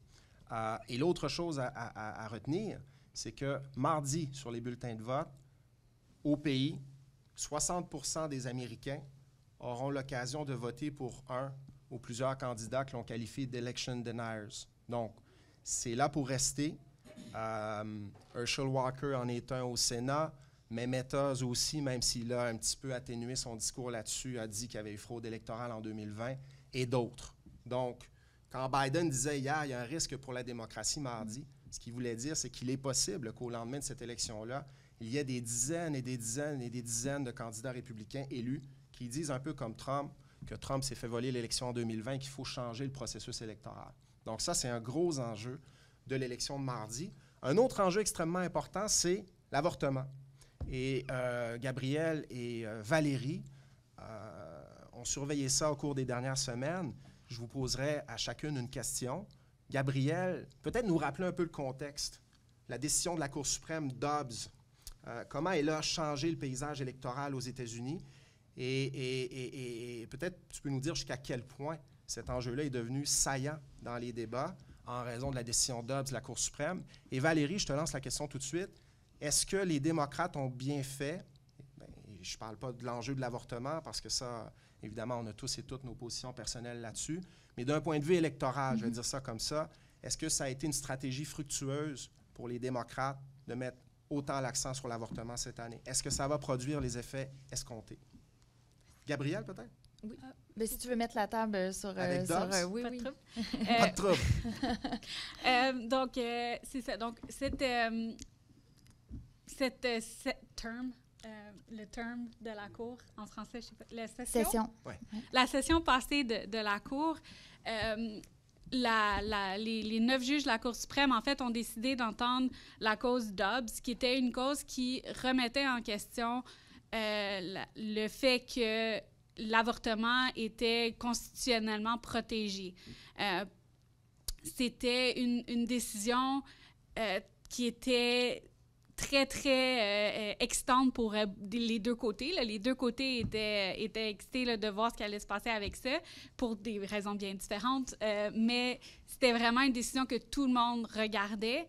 Et l'autre chose à retenir, c'est que mardi, sur les bulletins de vote, au pays, 60% des Américains auront l'occasion de voter pour un ou plusieurs candidats que l'on qualifie d'election deniers. Donc, c'est là pour rester. Herschel Walker en est un au Sénat. Mehmet Oz aussi, même s'il a un petit peu atténué son discours là-dessus, a dit qu'il y avait eu fraude électorale en 2020, et d'autres. Donc, quand Biden disait hier, il y a un risque pour la démocratie mardi, ce qu'il voulait dire, c'est qu'il est possible qu'au lendemain de cette élection-là, il y ait des dizaines et des dizaines et des dizaines de candidats républicains élus qui disent un peu comme Trump, que Trump s'est fait voler l'élection en 2020 et qu'il faut changer le processus électoral. Donc ça, c'est un gros enjeu de l'élection de mardi. Un autre enjeu extrêmement important, c'est l'avortement. Et Gabrielle et Valérie ont surveillé ça au cours des dernières semaines. Je vous poserai à chacune une question. Gabrielle, peut-être nous rappeler un peu le contexte. La décision de la Cour suprême Dobbs, comment elle a changé le paysage électoral aux États-Unis et peut-être tu peux nous dire jusqu'à quel point cet enjeu-là est devenu saillant dans les débats en raison de la décision Dobbs de la Cour suprême. Et Valérie, je te lance la question tout de suite. Est-ce que les démocrates ont bien fait? Bien, je ne parle pas de l'enjeu de l'avortement parce que ça, évidemment, on a tous et toutes nos positions personnelles là-dessus. Mais d'un point de vue électoral, je vais dire ça comme ça, est-ce que ça a été une stratégie fructueuse pour les démocrates de mettre autant l'accent sur l'avortement cette année? Est-ce que ça va produire les effets escomptés? Gabrielle, peut-être? Oui. Mais si tu veux mettre la table sur... Avec Dobbs? Oui, Pas oui. de trouble. Pas de trouble. Donc, c'est ça. Donc, le terme de la Cour, en français, je sais pas, la session? Ouais. La session passée de la Cour, les 9 juges de la Cour suprême, en fait, ont décidé d'entendre la cause Dobbs, qui était une cause qui remettait en question le fait que l'avortement était constitutionnellement protégé. C'était une décision qui était très, très excitante pour les deux côtés. Là. Les deux côtés étaient excités là, de voir ce qui allait se passer avec ça, pour des raisons bien différentes. Mais c'était vraiment une décision que tout le monde regardait.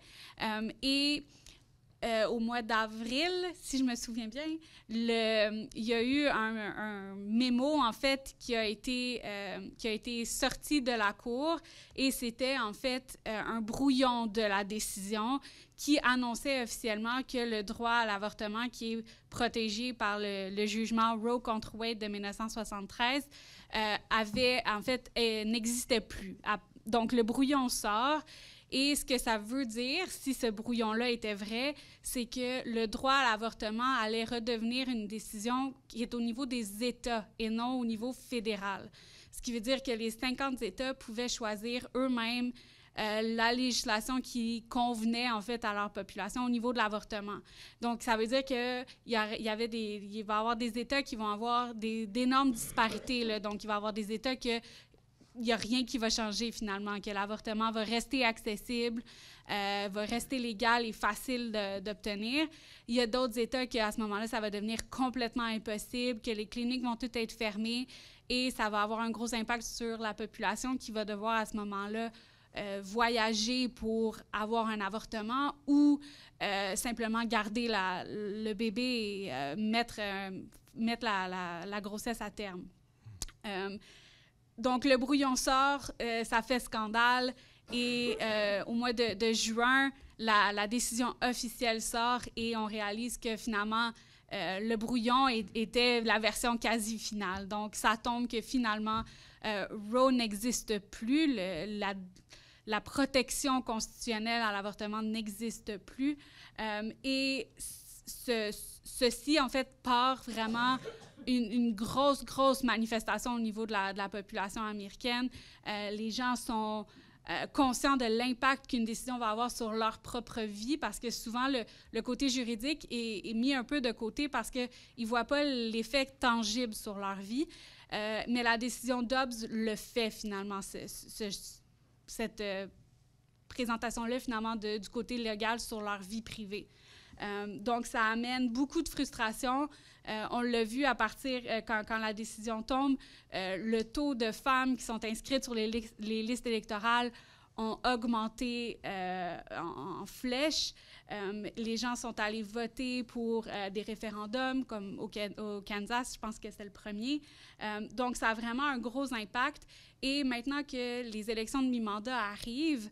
Au mois d'avril, si je me souviens bien, il y a eu un mémo, en fait, qui a été sorti de la Cour, et c'était, en fait, un brouillon de la décision qui annonçait officiellement que le droit à l'avortement, qui est protégé par le jugement Roe contre Wade de 1973, n'existait plus. Donc, le brouillon sort. Et ce que ça veut dire, si ce brouillon-là était vrai, c'est que le droit à l'avortement allait redevenir une décision qui est au niveau des États et non au niveau fédéral. Ce qui veut dire que les 50 États pouvaient choisir eux-mêmes la législation qui convenait, en fait, à leur population au niveau de l'avortement. Donc, ça veut dire qu'il va y avoir des États qui vont avoir d'énormes disparités, là. Donc, il va y avoir des États que il n'y a rien qui va changer finalement, que l'avortement va rester accessible, va rester légal et facile d'obtenir. Il y a d'autres États qu'à ce moment-là, ça va devenir complètement impossible, que les cliniques vont toutes être fermées et ça va avoir un gros impact sur la population qui va devoir à ce moment-là voyager pour avoir un avortement ou simplement garder le bébé et mettre la grossesse à terme. Donc, le brouillon sort, ça fait scandale. Et au mois de juin, la décision officielle sort et on réalise que finalement, le brouillon était la version quasi finale. Donc, ça tombe que finalement, Roe n'existe plus. La protection constitutionnelle à l'avortement n'existe plus. Et ceci, en fait, part vraiment une grosse manifestation au niveau de la population américaine. Les gens sont conscients de l'impact qu'une décision va avoir sur leur propre vie, parce que souvent, le côté juridique est mis un peu de côté parce qu'ils ne voient pas l'effet tangible sur leur vie. Mais la décision Dobbs le fait finalement, cette présentation-là, finalement, du côté légal sur leur vie privée. Donc, ça amène beaucoup de frustration. On l'a vu à partir, quand la décision tombe, le taux de femmes qui sont inscrites sur les listes électorales ont augmenté en flèche. Les gens sont allés voter pour des référendums, comme au Kansas, je pense que c'est le premier. Donc, ça a vraiment un gros impact. Et maintenant que les élections de mi-mandat arrivent,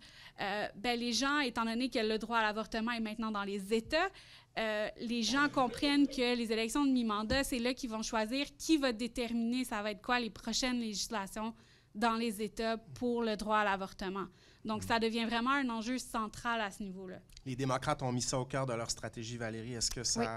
les gens, étant donné que le droit à l'avortement est maintenant dans les États, les gens comprennent que les élections de mi-mandat, c'est là qu'ils vont choisir qui va déterminer ça va être quoi les prochaines législations dans les États pour le droit à l'avortement. Donc, ça devient vraiment un enjeu central à ce niveau-là. Les démocrates ont mis ça au cœur de leur stratégie, Valérie. Est-ce que ça... Oui.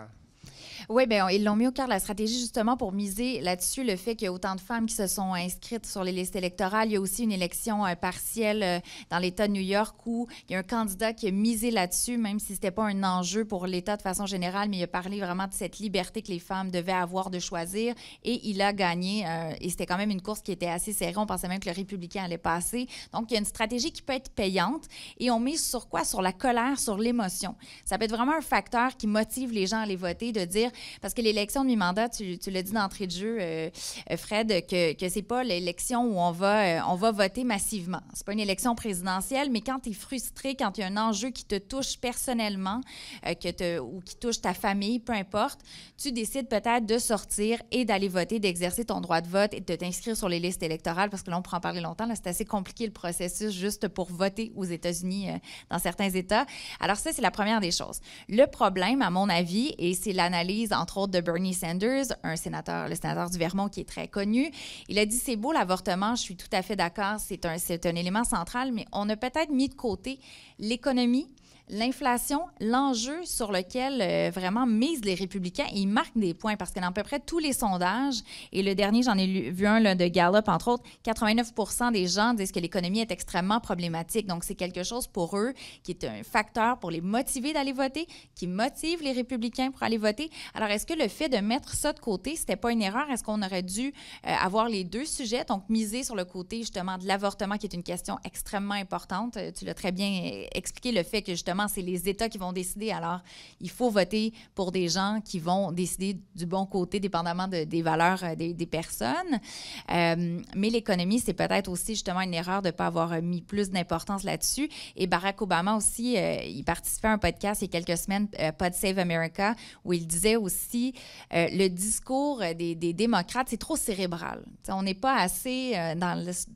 Oui, bien, ils l'ont mis au cœur de la stratégie justement pour miser là-dessus, le fait qu'il y a autant de femmes qui se sont inscrites sur les listes électorales. Il y a aussi une élection partielle dans l'État de New York où il y a un candidat qui a misé là-dessus, même si ce n'était pas un enjeu pour l'État de façon générale, mais il a parlé vraiment de cette liberté que les femmes devaient avoir de choisir et il a gagné. Et c'était quand même une course qui était assez serrée. On pensait même que le républicain allait passer. Donc, il y a une stratégie qui peut être payante et on mise sur quoi? Sur la colère, sur l'émotion. Ça peut être vraiment un facteur qui motive les gens à aller voter, de dire, parce que l'élection de mi-mandat, tu l'as dit d'entrée de jeu, Fred, que c'est pas l'élection où on va voter massivement. C'est pas une élection présidentielle, mais quand tu es frustré, quand il y a un enjeu qui te touche personnellement ou qui touche ta famille, peu importe, tu décides peut-être de sortir et d'aller voter, d'exercer ton droit de vote et de t'inscrire sur les listes électorales, parce que là, on pourra en parler longtemps. Là, c'est assez compliqué le processus juste pour voter aux États-Unis, dans certains États. Alors ça, c'est la première des choses. Le problème, à mon avis, et c'est l'analyse, entre autres, de Bernie Sanders, le sénateur du Vermont qui est très connu. Il a dit, c'est beau l'avortement, je suis tout à fait d'accord, c'est un élément central, mais on a peut-être mis de côté l'économie, l'inflation, l'enjeu sur lequel vraiment misent les républicains, et ils marquent des points parce que dans à peu près tous les sondages, et le dernier, j'en ai vu un là, de Gallup, entre autres, 89 % des gens disent que l'économie est extrêmement problématique. Donc, c'est quelque chose pour eux qui est un facteur pour les motiver d'aller voter, qui motive les républicains pour aller voter. Alors, est-ce que le fait de mettre ça de côté, c'était pas une erreur? Est-ce qu'on aurait dû avoir les deux sujets, donc miser sur le côté justement de l'avortement, qui est une question extrêmement importante? Tu l'as très bien expliqué, le fait que justement, c'est les États qui vont décider. Alors, il faut voter pour des gens qui vont décider du bon côté, dépendamment des valeurs des personnes. Mais l'économie, c'est peut-être aussi justement une erreur de ne pas avoir mis plus d'importance là-dessus. Et Barack Obama aussi, il participait à un podcast il y a quelques semaines, Pod Save America, où il disait aussi le discours des démocrates, c'est trop cérébral. T'sais, on n'est pas assez,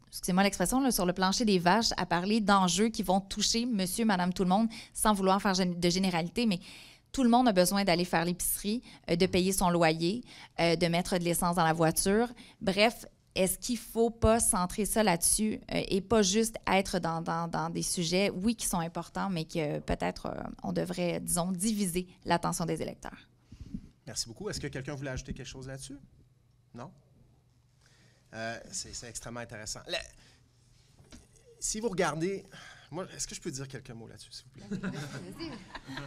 excusez-moi l'expression, là, sur le plancher des vaches à parler d'enjeux qui vont toucher monsieur, madame, tout le monde, sans vouloir faire de généralité, mais tout le monde a besoin d'aller faire l'épicerie, de payer son loyer, de mettre de l'essence dans la voiture. Bref, est-ce qu'il ne faut pas centrer ça là-dessus et pas juste être dans des sujets, oui, qui sont importants, mais que peut-être on devrait, disons, diviser l'attention des électeurs? Merci beaucoup. Est-ce que quelqu'un voulait ajouter quelque chose là-dessus? Non? C'est extrêmement intéressant. Si vous regardez... Moi, est-ce que je peux dire quelques mots là-dessus, s'il vous plaît?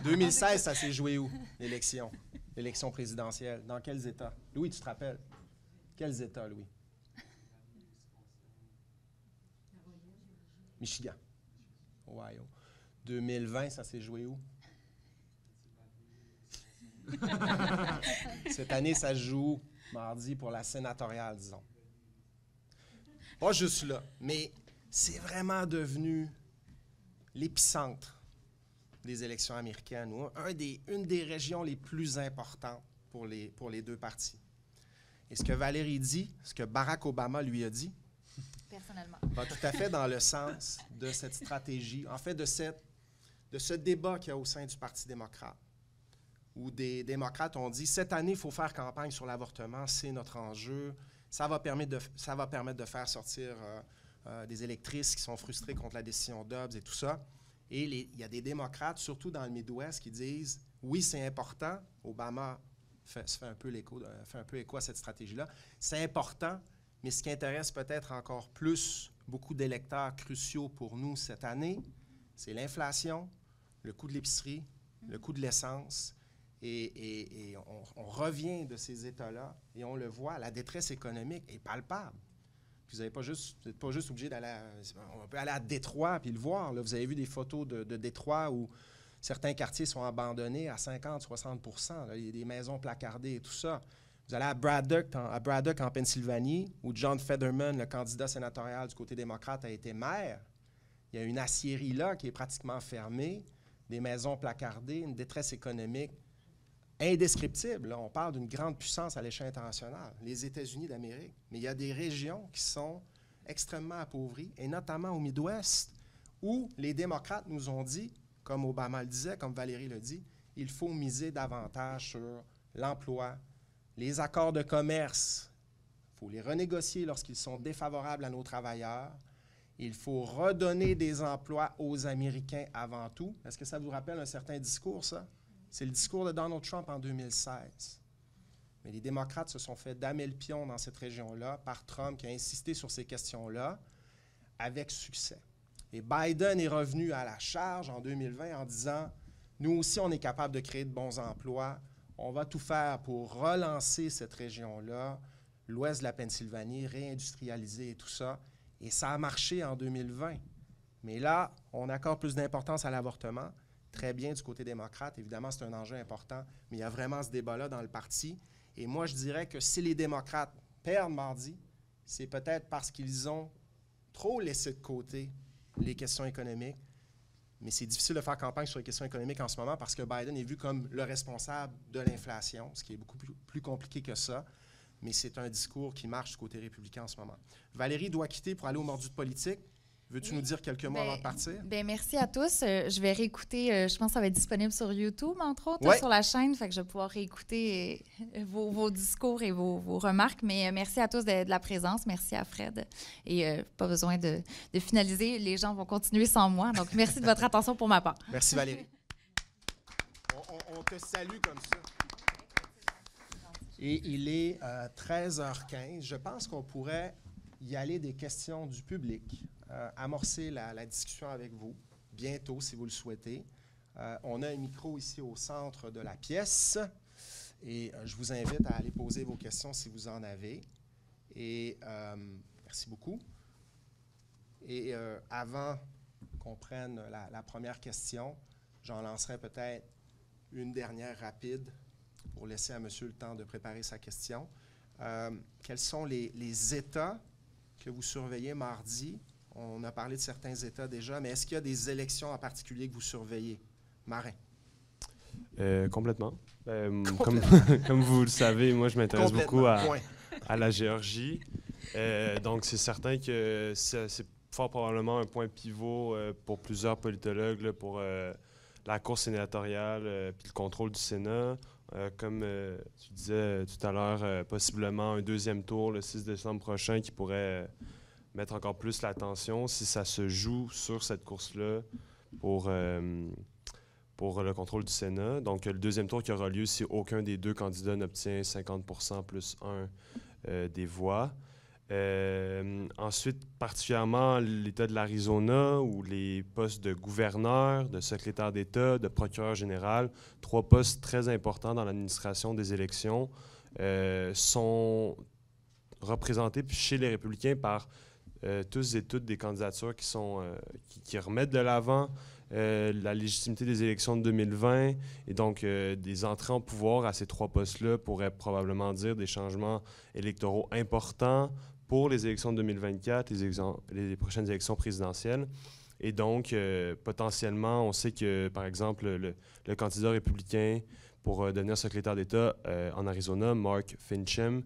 2016, ça s'est joué où, l'élection? L'élection présidentielle. Dans quels États? Louis, tu te rappelles? Quels États, Louis? Michigan. Ohio. 2020, ça s'est joué où? Cette année, ça se joue mardi pour la sénatoriale, disons. Pas juste là, mais c'est vraiment devenu l'épicentre des élections américaines, ou une des régions les plus importantes pour les deux partis. Et ce que Valérie dit, ce que Barack Obama lui a dit, personnellement. Va tout à fait dans le sens de cette stratégie, en fait, de ce débat qu'il y a au sein du Parti démocrate, où des démocrates ont dit, cette année, il faut faire campagne sur l'avortement, c'est notre enjeu, ça va permettre de faire sortir des électrices qui sont frustrées contre la décision Dobbs et tout ça. Et il y a des démocrates, surtout dans le Midwest, qui disent, oui, c'est important, Obama fait un peu écho à cette stratégie-là, c'est important, mais ce qui intéresse peut-être encore plus beaucoup d'électeurs cruciaux pour nous cette année, c'est l'inflation, le coût de l'épicerie, le coût de l'essence. Et on revient de ces états-là et on le voit, la détresse économique est palpable. Puis vous n'êtes pas juste obligé d'aller on peut aller à Détroit puis le voir. Là. Vous avez vu des photos de Détroit où certains quartiers sont abandonnés à 50-60 %. Il y a des maisons placardées et tout ça. Vous allez à Braddock, en Pennsylvanie, où John Fetterman, le candidat sénatorial du côté démocrate, a été maire. Il y a une aciérie là qui est pratiquement fermée, des maisons placardées, une détresse économique indescriptible. Là, on parle d'une grande puissance à l'échelle internationale, les États-Unis d'Amérique. Mais il y a des régions qui sont extrêmement appauvries, et notamment au Midwest, où les démocrates nous ont dit, comme Obama le disait, comme Valérie le dit, il faut miser davantage sur l'emploi, les accords de commerce. Il faut les renégocier lorsqu'ils sont défavorables à nos travailleurs. Il faut redonner des emplois aux Américains avant tout. Est-ce que ça vous rappelle un certain discours, ça? C'est le discours de Donald Trump en 2016. Mais les démocrates se sont fait damer le pion dans cette région-là par Trump qui a insisté sur ces questions-là avec succès. Et Biden est revenu à la charge en 2020 en disant « Nous aussi, on est capable de créer de bons emplois. On va tout faire pour relancer cette région-là, l'ouest de la Pennsylvanie, réindustrialiser et tout ça. » Et ça a marché en 2020. Mais là, on accorde plus d'importance à l'avortement. Très bien du côté démocrate. Évidemment, c'est un enjeu important, mais il y a vraiment ce débat-là dans le parti. Et moi, je dirais que si les démocrates perdent mardi, c'est peut-être parce qu'ils ont trop laissé de côté les questions économiques. Mais c'est difficile de faire campagne sur les questions économiques en ce moment parce que Biden est vu comme le responsable de l'inflation, ce qui est beaucoup plus compliqué que ça. Mais c'est un discours qui marche du côté républicain en ce moment. Valérie doit quitter pour aller au mordu de politique. Veux-tu nous dire quelques mots avant de partir? Merci à tous. Je vais réécouter, je pense que ça va être disponible sur YouTube, entre autres, ouais. Sur la chaîne. Fait que je vais pouvoir réécouter vos discours et vos remarques. Mais merci à tous de la présence. Merci à Fred. Et pas besoin de finaliser. Les gens vont continuer sans moi. Donc, merci de votre attention pour ma part. Merci, Valérie. On te salue comme ça. Et il est 13h15. Je pense qu'on pourrait y aller des questions du public. Amorcer la discussion avec vous bientôt, si vous le souhaitez. On a un micro ici au centre de la pièce et je vous invite à aller poser vos questions si vous en avez. Et merci beaucoup. Et avant qu'on prenne la première question, j'en lancerai peut-être une dernière rapide pour laisser à monsieur le temps de préparer sa question. Quels sont les États que vous surveillez mardi? On a parlé de certains États déjà, mais est-ce qu'il y a des élections en particulier que vous surveillez? Marin. Complètement. Comme vous le savez, moi, je m'intéresse beaucoup à la Géorgie. Donc, c'est certain que c'est fort probablement un point pivot pour plusieurs politologues, là, pour la course sénatoriale puis le contrôle du Sénat. Comme tu disais tout à l'heure, possiblement un deuxième tour le 6 décembre prochain qui pourrait mettre encore plus l'attention si ça se joue sur cette course-là pour le contrôle du Sénat. Donc, le deuxième tour qui aura lieu si aucun des deux candidats n'obtient 50% plus 1 des voix. Ensuite, particulièrement l'État de l'Arizona, où les postes de gouverneur, de secrétaire d'État, de procureur général, 3 postes très importants dans l'administration des élections, sont représentés chez les républicains par tous et toutes des candidatures qui remettent de l'avant la légitimité des élections de 2020 et donc des entrées en pouvoir à ces 3 postes-là pourraient probablement dire des changements électoraux importants pour les élections de 2024, les prochaines élections présidentielles. Et donc, potentiellement, on sait que, par exemple, le candidat républicain pour devenir secrétaire d'État en Arizona. Mark Finchem,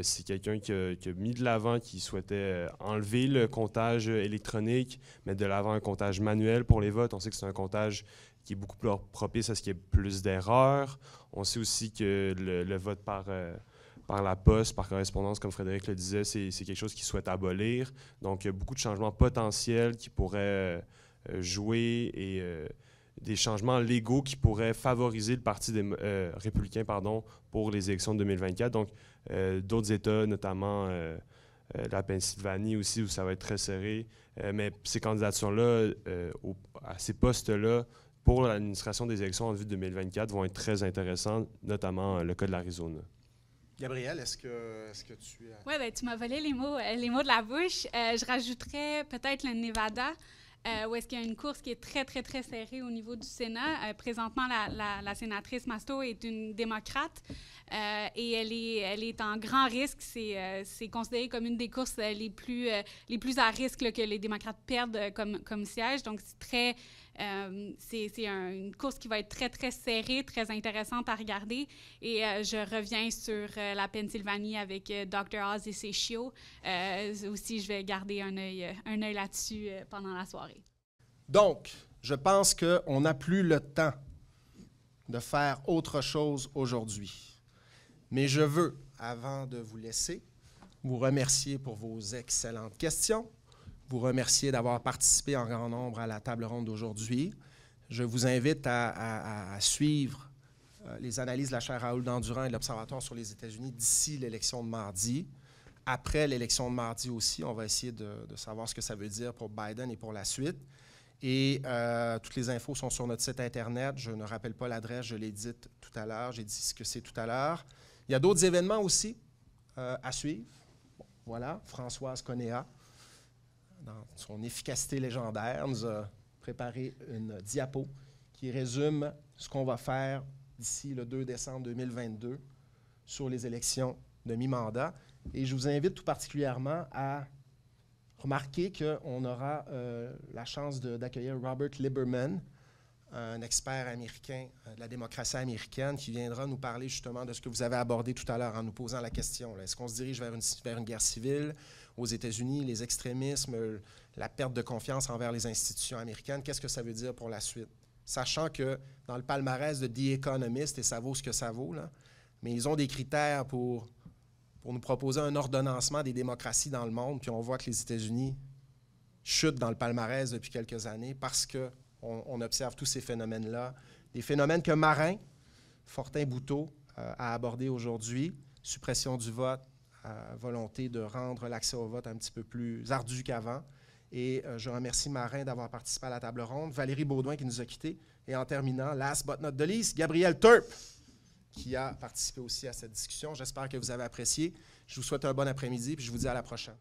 c'est quelqu'un qui a mis de l'avant, qui souhaitait enlever le comptage électronique, mettre de l'avant un comptage manuel pour les votes. On sait que c'est un comptage qui est beaucoup plus propice à ce qu'il y ait plus d'erreurs. On sait aussi que le vote par la poste, par correspondance, comme Frédéric le disait, c'est quelque chose qu'il souhaite abolir. Donc, il y a beaucoup de changements potentiels qui pourraient jouer et des changements légaux qui pourraient favoriser le Parti républicain pour les élections de 2024. Donc, d'autres États, notamment la Pennsylvanie aussi, où ça va être très serré. Mais ces candidatures-là, à ces postes-là, pour l'administration des élections en vue de 2024, vont être très intéressantes, notamment le cas de l'Arizona. Gabrielle, est-ce que tu... Oui, ben, tu m'as volé les mots de la bouche. Je rajouterais peut-être le Nevada, où est-ce qu'il y a une course qui est très, très, très serrée au niveau du Sénat. Présentement, la sénatrice Masto est une démocrate et elle est en grand risque. C'est considéré comme une des courses les plus à risque là, que les démocrates perdent comme siège. Donc, c'est une course qui va être très, très serrée, très intéressante à regarder. Et je reviens sur la Pennsylvanie avec Dr. Oz et ses chiots. Aussi, je vais garder un œil là-dessus pendant la soirée. Donc, je pense qu'on n'a plus le temps de faire autre chose aujourd'hui. Mais je veux, avant de vous laisser, vous remercier pour vos excellentes questions. Vous remercier d'avoir participé en grand nombre à la table ronde d'aujourd'hui. Je vous invite à suivre les analyses de la chaire Raoul Dandurand et de l'Observatoire sur les États-Unis d'ici l'élection de mardi. Après l'élection de mardi aussi, on va essayer de savoir ce que ça veut dire pour Biden et pour la suite. Et toutes les infos sont sur notre site Internet. Je ne rappelle pas l'adresse, je l'ai dite tout à l'heure. J'ai dit ce que c'est tout à l'heure. Il y a d'autres événements aussi à suivre. Bon, voilà, Françoise Conéa, dans son efficacité légendaire, nous a préparé une diapo qui résume ce qu'on va faire d'ici le 2 décembre 2022 sur les élections de mi-mandat. Et je vous invite tout particulièrement à remarquer qu'on aura la chance d'accueillir Robert Lieberman, un expert américain de la démocratie américaine, qui viendra nous parler justement de ce que vous avez abordé tout à l'heure en nous posant la question. Est-ce qu'on se dirige vers une guerre civile aux États-Unis, les extrémismes, la perte de confiance envers les institutions américaines? Qu'est-ce que ça veut dire pour la suite? Sachant que dans le palmarès de The Economist, et ça vaut ce que ça vaut, là, mais ils ont des critères pour nous proposer un ordonnancement des démocraties dans le monde, puis on voit que les États-Unis chutent dans le palmarès depuis quelques années parce qu'on observe tous ces phénomènes-là. Des phénomènes que Marin, Fortin-Bouteau a abordés aujourd'hui, suppression du vote, volonté de rendre l'accès au vote un petit peu plus ardu qu'avant. Et je remercie Marin d'avoir participé à la table ronde, Valérie Baudouin qui nous a quittés, et en terminant, last but not the least, Gabrielle Turp, qui a participé aussi à cette discussion. J'espère que vous avez apprécié. Je vous souhaite un bon après-midi, puis je vous dis à la prochaine.